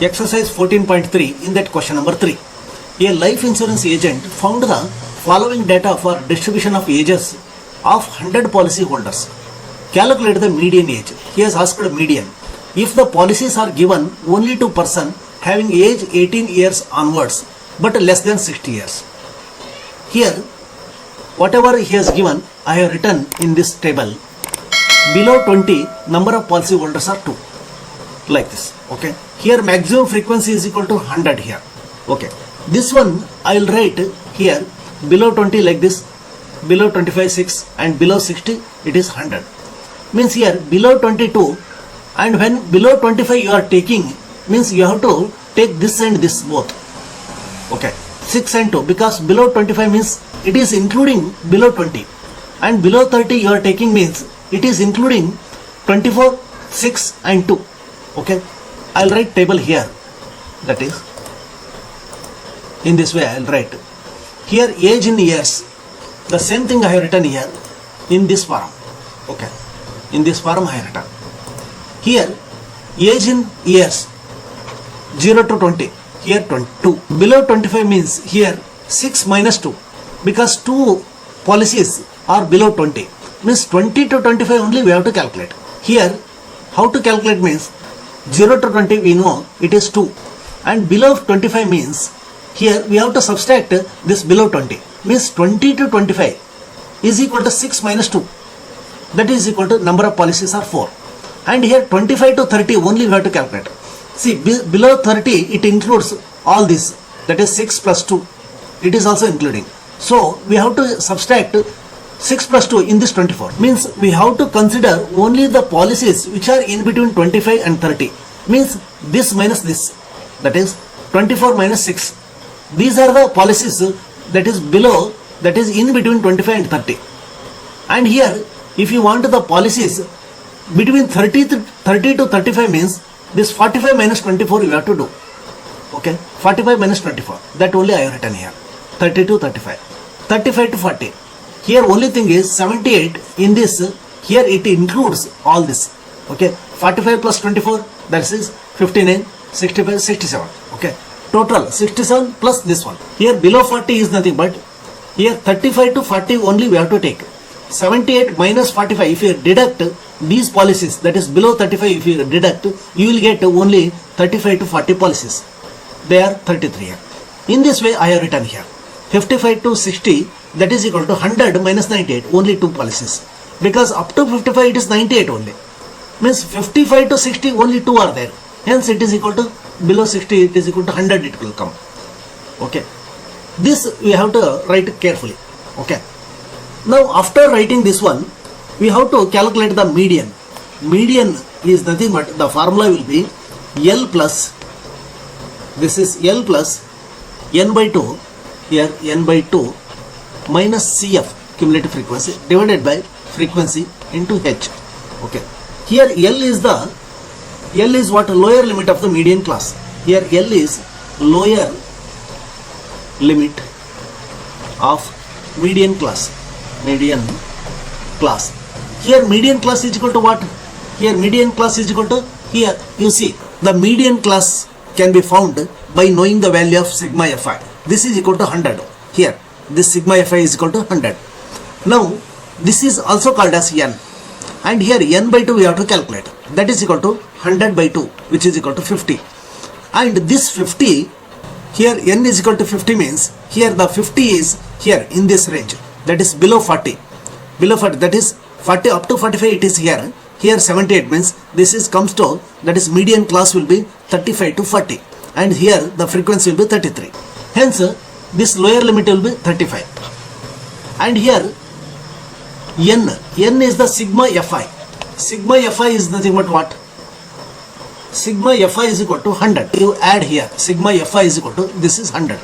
Exercise 14.3 in that question number 3. A life insurance agent found the following data for distribution of ages of 100 policy holders. Calculate the median age. He has asked median. If the policies are given only to person having age 18 years onwards but less than 60 years. Here, whatever he has given, I have written in this table. Below 20, number of policy holders are 2. Like this. Okay. Here, maximum frequency is equal to 100 here. Okay. This one, I will write here below 20 like this. Below 25, 6 and below 60, it is 100. Means here below 22 and when below 25 you are taking, means you have to take this and this both. Okay. 6 and 2 because below 25 means it is including below 20 and below 30 you are taking means it is including 24, 6 and 2. Okay. I will write table here. That is in this way I will write. Here age in years. The same thing I have written here in this form. Okay. In this form I have written. Here age in years 0 to 20. Here 22. Below 25 means here 6 minus 2 because 2 policies are below 20. Means 20 to 25 only we have to calculate. Here how to calculate means 0 to 20 we know it is 2 and below 25 means here we have to subtract this below 20 means 20 to 25 is equal to 6 minus 2, that is equal to number of policies are 4 and here 25 to 30 only we have to calculate. See below 30 it includes all this, that is 6 plus 2, it is also including, so we have to subtract 6 plus 2 in this 24 means we have to consider only the policies which are in between 25 and 30 means this minus this, that is 24 minus 6. These are the policies that is below, that is in between 25 and 30. And here if you want the policies between 30 to 35 means this 45 minus 24 you have to do. Okay, 45 minus 24, that only I have written here. 30 to 35, 35 to 40. Here only thing is 78 in this, here it includes all this. Okay, 45 plus 24, that is 59, 65, 67. Okay, total 67 plus this one. Here below 40 is nothing but here 35 to 40 only we have to take. 78 minus 45, if you deduct these policies, that is below 35, if you deduct, you will get only 35 to 40 policies. They are 33 here. In this way I have written here. 55 to 60, that is equal to 100 minus 98, only 2 policies. Because up to 55 it is 98 only. Means 55 to 60 only 2 are there. Hence it is equal to, below 60 it is equal to 100 it will come. Okay. This we have to write carefully. Okay. Now after writing this one, we have to calculate the median. Median is nothing but the formula will be L plus, this is L plus N by 2, here N by 2 minus CF, cumulative frequency, divided by frequency into H. Okay. Here L is what? Lower limit of the median class. Here L is lower limit of median class. Median class. Here median class is equal to what? Here median class is equal to, here you see the median class can be found by knowing the value of sigma fi. This is equal to 100. Here this sigma fi is equal to 100. Now this is also called as n, and here n by 2 we have to calculate, that is equal to 100 by 2, which is equal to 50. And this 50, here n is equal to 50 means here the 50 is here in this range, that is below 40. Below 40, that is 40 up to 45 it is here. Here 78 means this is comes to, that is median class will be 35 to 40 and here the frequency will be 33. Hence this lower limit will be 35. And here n is the sigma fi. Sigma fi is nothing but what? Sigma fi is equal to 100. You add here sigma fi is equal to, this is 100.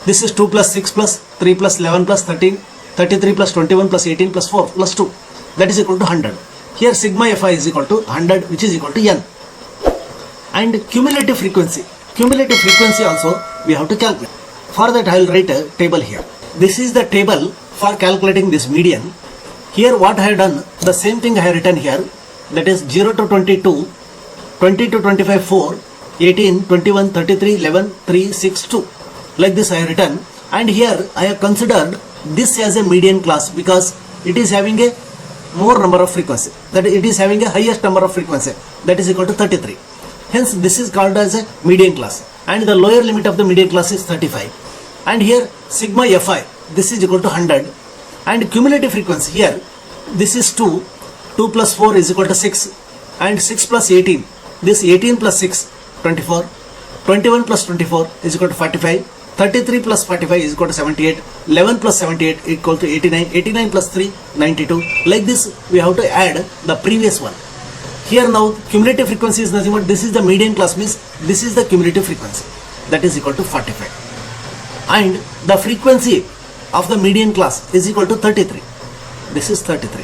This is 2 plus 6 plus 3 plus 11 plus 13, 33 plus 21 plus 18 plus 4 plus 2, that is equal to 100. Here sigma fi is equal to 100, which is equal to n. And cumulative frequency also we have to calculate. For that I will write a table here. This is the table for calculating this median. Here what I have done, the same thing I have written here, that is 0 to 22, 20 to 25 4, 18, 21, 33, 11, 3, 6, 2. Like this I have written, and here I have considered this as a median class because it is having a more number of frequency, that it is having a highest number of frequency, that is equal to 33. Hence this is called as a median class, and the lower limit of the median class is 35. And here sigma fi, this is equal to 100, and cumulative frequency here, this is 2, 2 plus 4 is equal to 6, and 6 plus 18, this 18 plus 6, 24, 21 plus 24 is equal to 45, 33 plus 45 is equal to 78, 11 plus 78 is equal to 89, 89 plus 3, 92. Like this we have to add the previous one. Here now cumulative frequency is nothing but this is the median class, means this is the cumulative frequency, that is equal to 45. And the frequency of the median class is equal to 33. This is 33.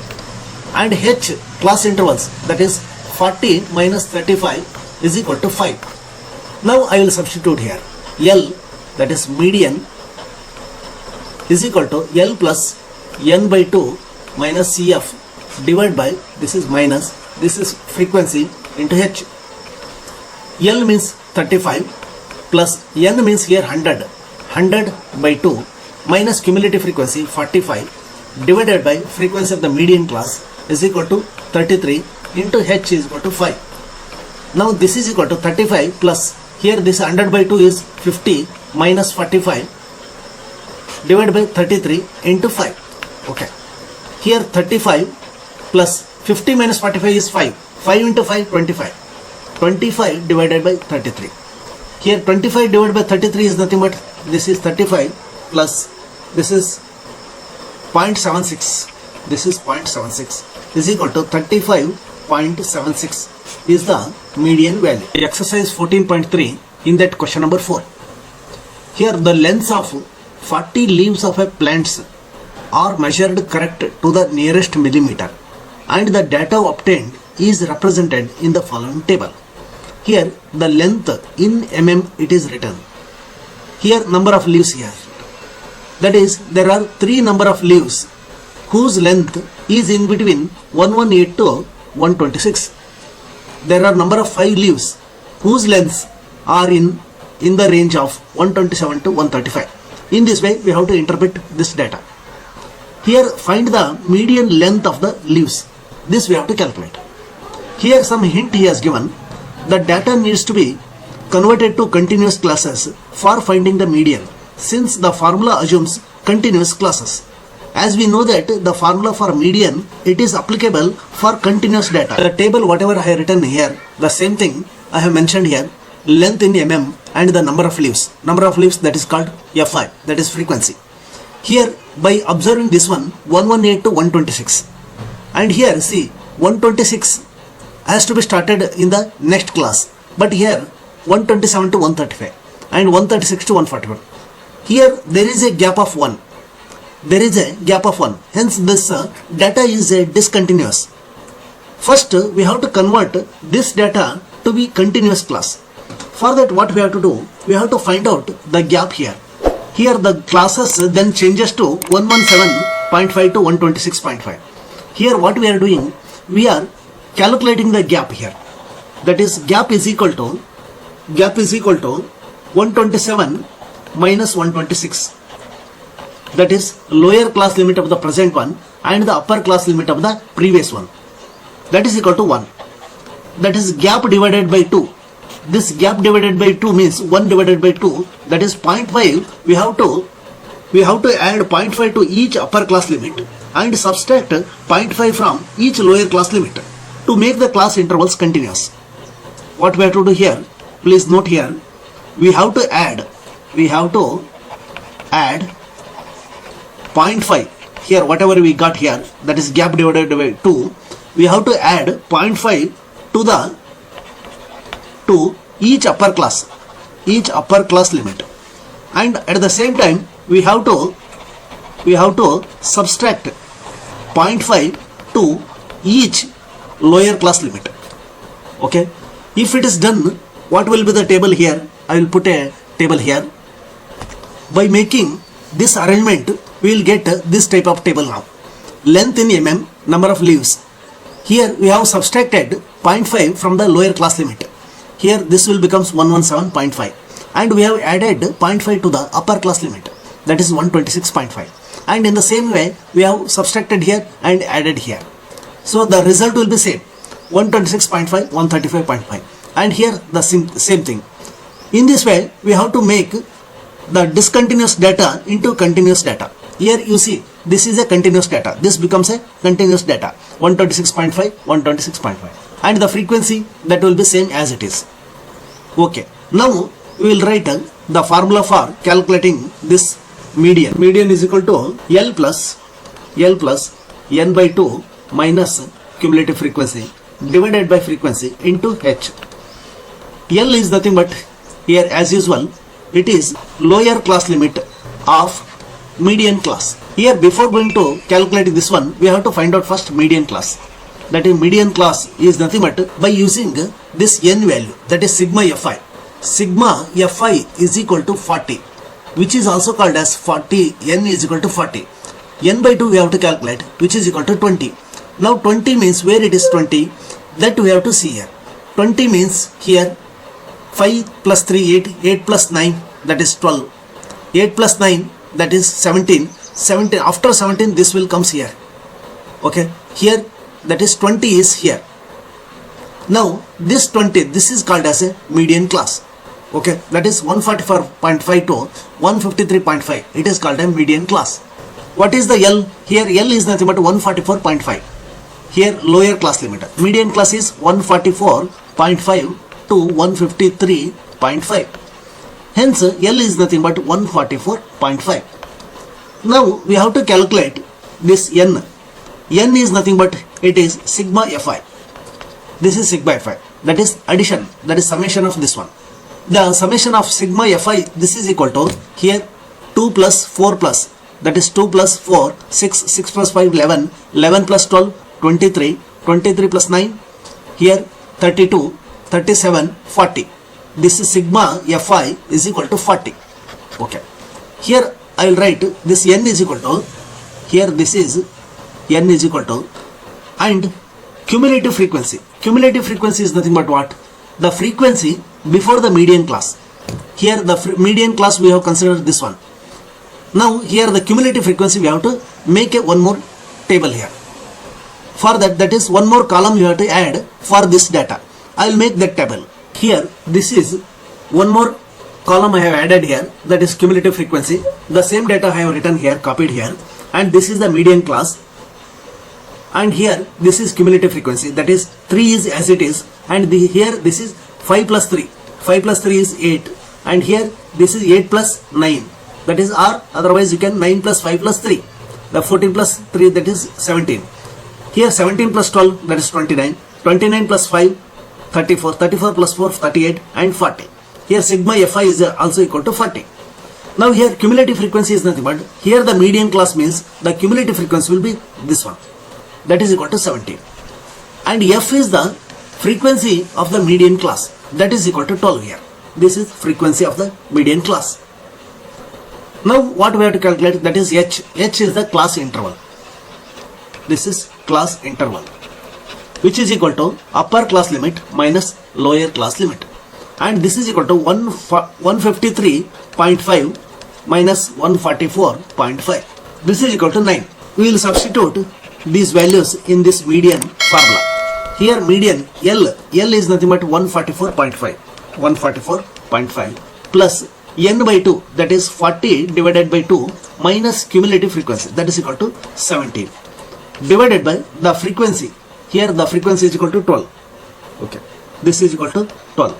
And H class intervals, that is 40 minus 35 is equal to 5. Now I will substitute here L, that is median, is equal to L plus n by 2 minus Cf divided by, this is minus, this is frequency into H. L means 35 plus n means here 100, 100 by 2 minus cumulative frequency 45 divided by frequency of the median class is equal to 33 into H is equal to 5. Now this is equal to 35 plus here this 100 by 2 is 50 minus 45 divided by 33 into 5. Okay. Here 35 plus 50 minus 45 is 5. 5 into 5, 25. 25 divided by 33. Here 25 divided by 33 is nothing but this is 35 plus this is 0.76. This is 0.76 is equal to 35.76 is the median value. Exercise 14.3 in that question number 4. Here the lengths of 40 leaves of a plants are measured correct to the nearest millimeter, and the data obtained is represented in the following table. Here the length in mm it is written. Here number of leaves here. That is, there are 3 number of leaves whose length is in between 118 to 126. There are number of 5 leaves whose lengths are in the range of 127 to 135. In this way we have to interpret this data. Here find the median length of the leaves. This we have to calculate. Here some hint he has given. The data needs to be converted to continuous classes for finding the median, since the formula assumes continuous classes. As we know that the formula for median, it is applicable for continuous data. The table whatever I have written here, the same thing I have mentioned here, length in mm and the number of leaves. Number of leaves, that is called Fi, that is frequency. Here by observing this one, 118 to 126. And here see 126 has to be started in the next class, but here 127 to 135 and 136 to 141. Here there is a gap of 1. There is a gap of 1. Hence this data is discontinuous. First we have to convert this data to be continuous class. For that what we have to do? We have to find out the gap here. Here the classes then changes to 117.5 to 126.5. Here what we are doing? We are calculating the gap here. That is, gap is equal to 127 minus 126. That is lower class limit of the present one and the upper class limit of the previous one. That is equal to 1. That is gap divided by 2. This gap divided by 2 means 1 divided by 2, that is 0.5. We have to add 0.5 to each upper class limit and subtract 0.5 from each lower class limit to make the class intervals continuous. What we have to do here, please note here, we have to add 0.5 here, whatever we got here, that is gap divided by 2, we have to add 0.5 to each upper class limit, and at the same time we have to subtract 0.5 to each lower class limit. Okay, if it is done, what will be the table here? I will put a table here. By making this arrangement, we will get this type of table now. Length in mm, number of leaves. Here we have subtracted 0.5 from the lower class limit. here this will becomes 117.5, and we have added 0.5 to the upper class limit, that is 126.5, and in the same way we have subtracted here and added here. So the result will be same, 126.5, 135.5, and here the same thing. In this way we have to make the discontinuous data into continuous data. Here you see this is a continuous data, this becomes a continuous data, 126.5, 126.5, and the frequency that will be same as it is. Okay, now we will write the formula for calculating this median. Median is equal to L plus n by 2 minus cumulative frequency divided by frequency into H. L is nothing but, here as usual, it is lower class limit of median class. Here before going to calculate this one, we have to find out first median class. That is, median class is nothing but by using this n value, that is sigma fi. Sigma fi is equal to 40, which is also called as 40, n is equal to 40. N by 2 we have to calculate, which is equal to 20. Now 20 means where it is 20, that we have to see here. 20 means here 5 plus 3, 8, 8 plus 9, that is 12. 8 plus 9, that is 17. 17, after 17 this will comes here. Okay, here that is 20 is here. Now this 20, this is called as a median class. Okay, that is 144.5 to 153.5, it is called a median class. What is the L? Here L is nothing but 144.5. Here lower class limit. Median class is 144.5 to 153.5. Hence L is nothing but 144.5. Now we have to calculate this n. N is nothing but, it is sigma fi. This is sigma fi, that is addition, that is summation of this one. The summation of sigma fi, this is equal to here 2 plus 4 plus, that is 2 plus 4, 6, 6 plus 5, 11, 11 plus 12, 23, 23 plus 9, here 32, 37, 40. This is sigma fi is equal to 40. Okay, here I will write this n is equal to, here this is n is equal to, and cumulative frequency. Cumulative frequency is nothing but what? The frequency before the median class. Here the median class we have considered this one. Now here the cumulative frequency we have to make a one more table here. For that, that is one more column you have to add for this data. I will make that table. Here this is one more column I have added here, that is cumulative frequency. The same data I have written here, copied here, and this is the median class, and here this is cumulative frequency, that is 3 is as it is, and here this is 5 plus 3, 5 plus 3 is 8, and here this is 8 plus 9, that is R, otherwise you can 9 plus 5 plus 3, the 14 plus 3, that is 17. Here 17 plus 12, that is 29, 29 plus 5, 34, 34 plus 4, 38, and 40. Here sigma fi is also equal to 40. Now here cumulative frequency is nothing but, here the median class means the cumulative frequency will be this one, that is equal to 17. And f is the frequency of the median class, that is equal to 12 here. This is frequency of the median class. Now what we have to calculate, that is h. H is the class interval. This is class interval, which is equal to upper class limit minus lower class limit. And this is equal to 153.5 minus 144.5. This is equal to 9. We will substitute these values in this median formula. Here median L is nothing but 144.5 plus n by 2, that is 40 divided by 2 minus cumulative frequency, that is equal to 17, divided by the frequency. Here the frequency is equal to 12. Okay, this is equal to 12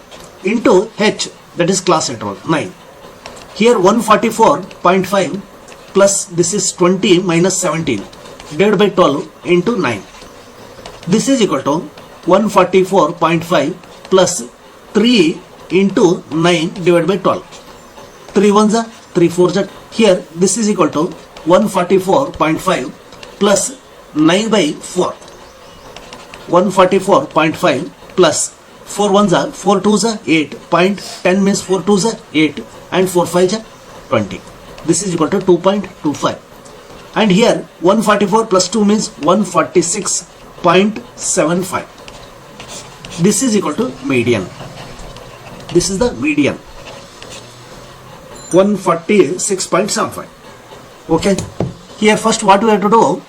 into H, that is class interval 9. Here 144.5 plus this is 20 minus 17 divided by 12 into 9. This is equal to 144.5 plus 3 into 9 divided by 12. 3 ones are 3 fours are. Here this is equal to 144.5 plus 9 by 4. 144.5 plus 4 ones are 4 twos are 8. 10 means 4 twos are 8 and 4 fives are 20. This is equal to 2.25. And here 144 plus 2 means 146.75. This is equal to median. This is the median. 146.75. Okay. Here first what we have to do,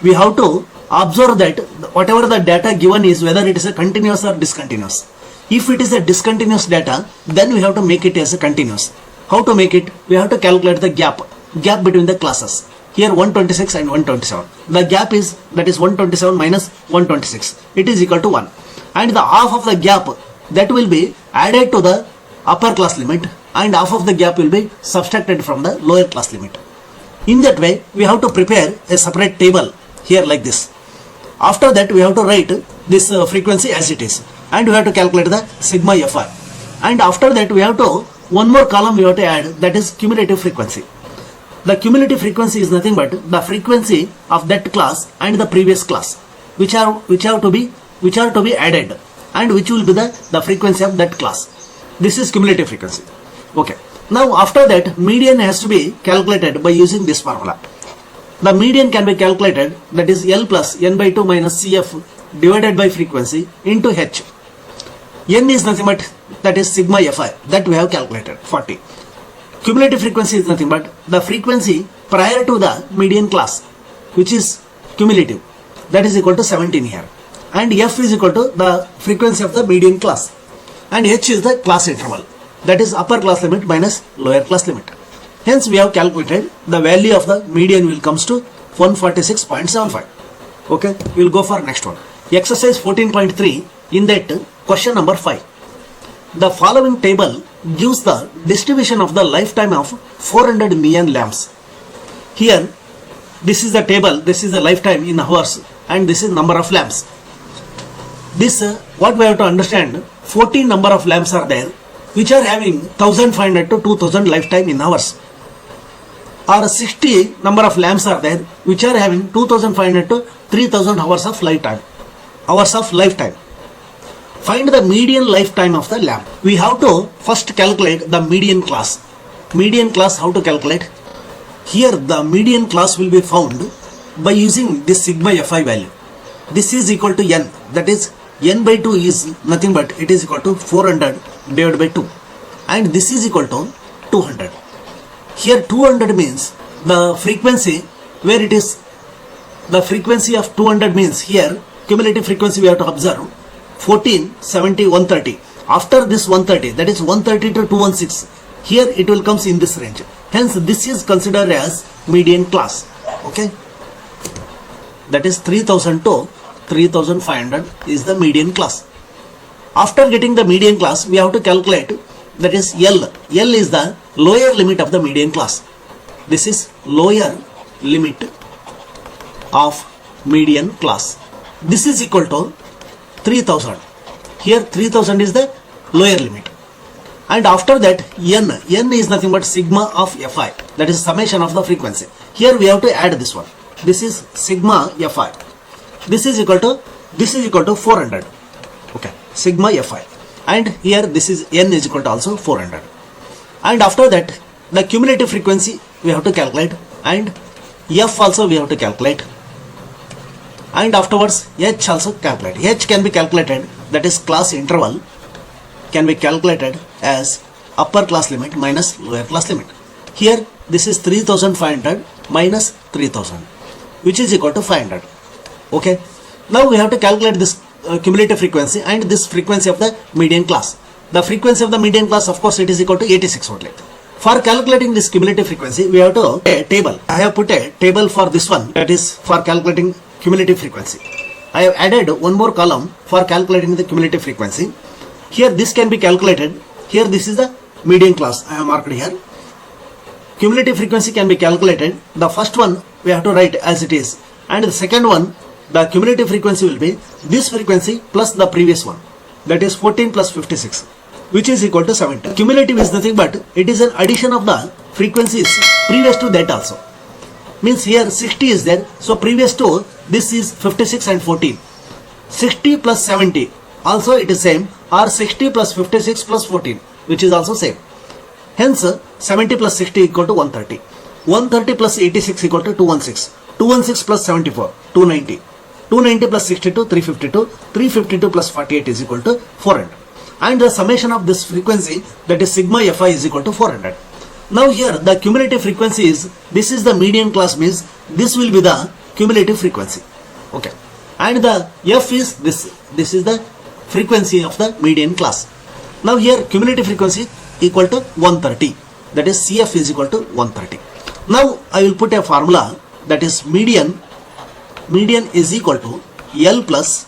we have to observe that whatever the data given is, whether it is a continuous or discontinuous. If it is a discontinuous data, then we have to make it as a continuous. How to make it? We have to calculate the gap between the classes. Here 126 and 127. The gap is, that is 127 minus 126. It is equal to 1. And the half of the gap that will be added to the upper class limit, and half of the gap will be subtracted from the lower class limit. In that way, we have to prepare a separate table here like this. After that, we have to write this frequency as it is, and we have to calculate the sigma FR. And after that, we have to, one more column we have to add, that is cumulative frequency. The cumulative frequency is nothing but the frequency of that class and the previous class, which are to be added, and which will be the frequency of that class. This is cumulative frequency. Okay. Now after that, median has to be calculated by using this formula. The median can be calculated, that is L plus n by 2 minus CF divided by frequency into H. N is nothing but, that is sigma Fi, that we have calculated, 40. Cumulative frequency is nothing but the frequency prior to the median class, which is cumulative, that is equal to 17 here. And F is equal to the frequency of the median class. And H is the class interval, that is upper class limit minus lower class limit. Hence we have calculated the value of the median will comes to 146.75. Okay, we will go for next one. Exercise 14.3, in that question number 5. The following table gives the distribution of the lifetime of 400 million lamps. Here, this is the table, this is the lifetime in hours, and this is number of lamps. This, what we have to understand, 14 number of lamps are there, which are having 1500 to 2000 lifetime in hours. Or 60 number of lamps are there, which are having 2500 to 3000 hours of lifetime. Find the median lifetime of the lamp. We have to first calculate the median class. Median class, how to calculate? Here the median class will be found by using this sigma Fi value. This is equal to n, that is n by 2 is nothing but it is equal to 400 divided by 2, and this is equal to 200. Here 200 means the frequency, where it is the frequency of 200 means here cumulative frequency we have to observe 14, 70, 130. After this 130, that is 130 to 216, here it will comes in this range. Hence this is considered as median class. Okay, that is 3000 to 3500 is the median class. After getting the median class, we have to calculate, that is L. L is the lower limit of the median class. This is lower limit of median class. This is equal to 3000. Here 3000 is the lower limit. And after that, N is nothing but sigma of Fi, that is summation of the frequency. Here we have to add this one. This is sigma Fi. This is equal to 400. Okay, sigma Fi. And here this is N is equal to also 400. And after that, the cumulative frequency we have to calculate, and F also we have to calculate. And afterwards H also calculate. H can be calculated, that is class interval can be calculated as upper class limit minus lower class limit. Here this is 3500 minus 3000, which is equal to 500. Okay, now we have to calculate this cumulative frequency and this frequency of the median class. The frequency of the median class, of course, it is equal to 86 only. For calculating this cumulative frequency, we have to a table. I have put a table for this one, that is for calculating cumulative frequency. I have added one more column for calculating the cumulative frequency. Here this can be calculated. Here this is the median class I have marked here. Cumulative frequency can be calculated. The first one we have to write as it is, and the second one, the cumulative frequency will be this frequency plus the previous one, that is 14 plus 56, which is equal to 70. Cumulative is nothing but it is an addition of the frequencies previous to that also. Means here 60 is there, so previous to this is 56 and 14. 60 plus 70 also it is same, or 60 plus 56 plus 14, which is also same. Hence 70 plus 60 equal to 130. 130 plus 86 equal to 216. 216 plus 74, 290. 290 plus 62, 352. 352 plus 48 is equal to 400. and the summation of this frequency, that is sigma fi, is equal to 400. Now here the cumulative frequency is, this is the median class, means this will be the cumulative frequency. Okay, and the f is this is the frequency of the median class. Now here cumulative frequency equal to 130, that is Cf is equal to 130. Now I will put a formula, that is median is equal to L plus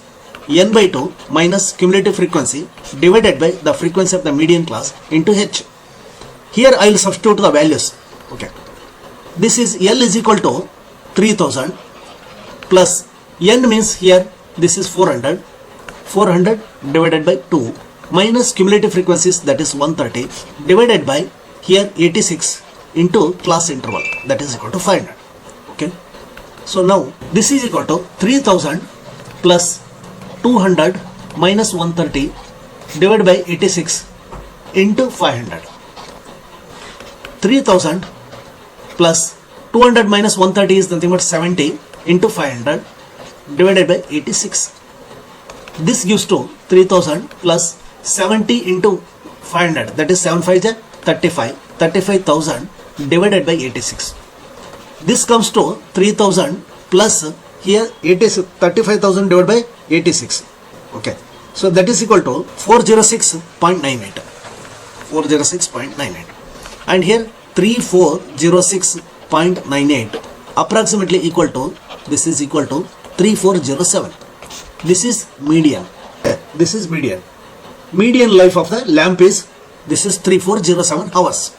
n by 2 minus cumulative frequency divided by the frequency of the median class into h. Here I will substitute the values. Okay, this is L is equal to 3000 plus n means here this is 400 divided by 2 minus cumulative frequencies, that is 130 divided by here 86 into class interval, that is equal to 500. Okay, so now this is equal to 3000 plus 200 minus 130 divided by 86 into 500. 3000 plus 200 minus 130 is nothing but 70 into 500 divided by 86. This gives to 3000 plus 70 into 500, that is 7 5 is 35,000 divided by 86. This comes to 3000 plus here 35,000 divided by 86. Okay, so that is equal to 406.98, and here 3406.98 approximately equal to, this is equal to 3407. This is median. Median life of the lamp is, this is 3407 hours.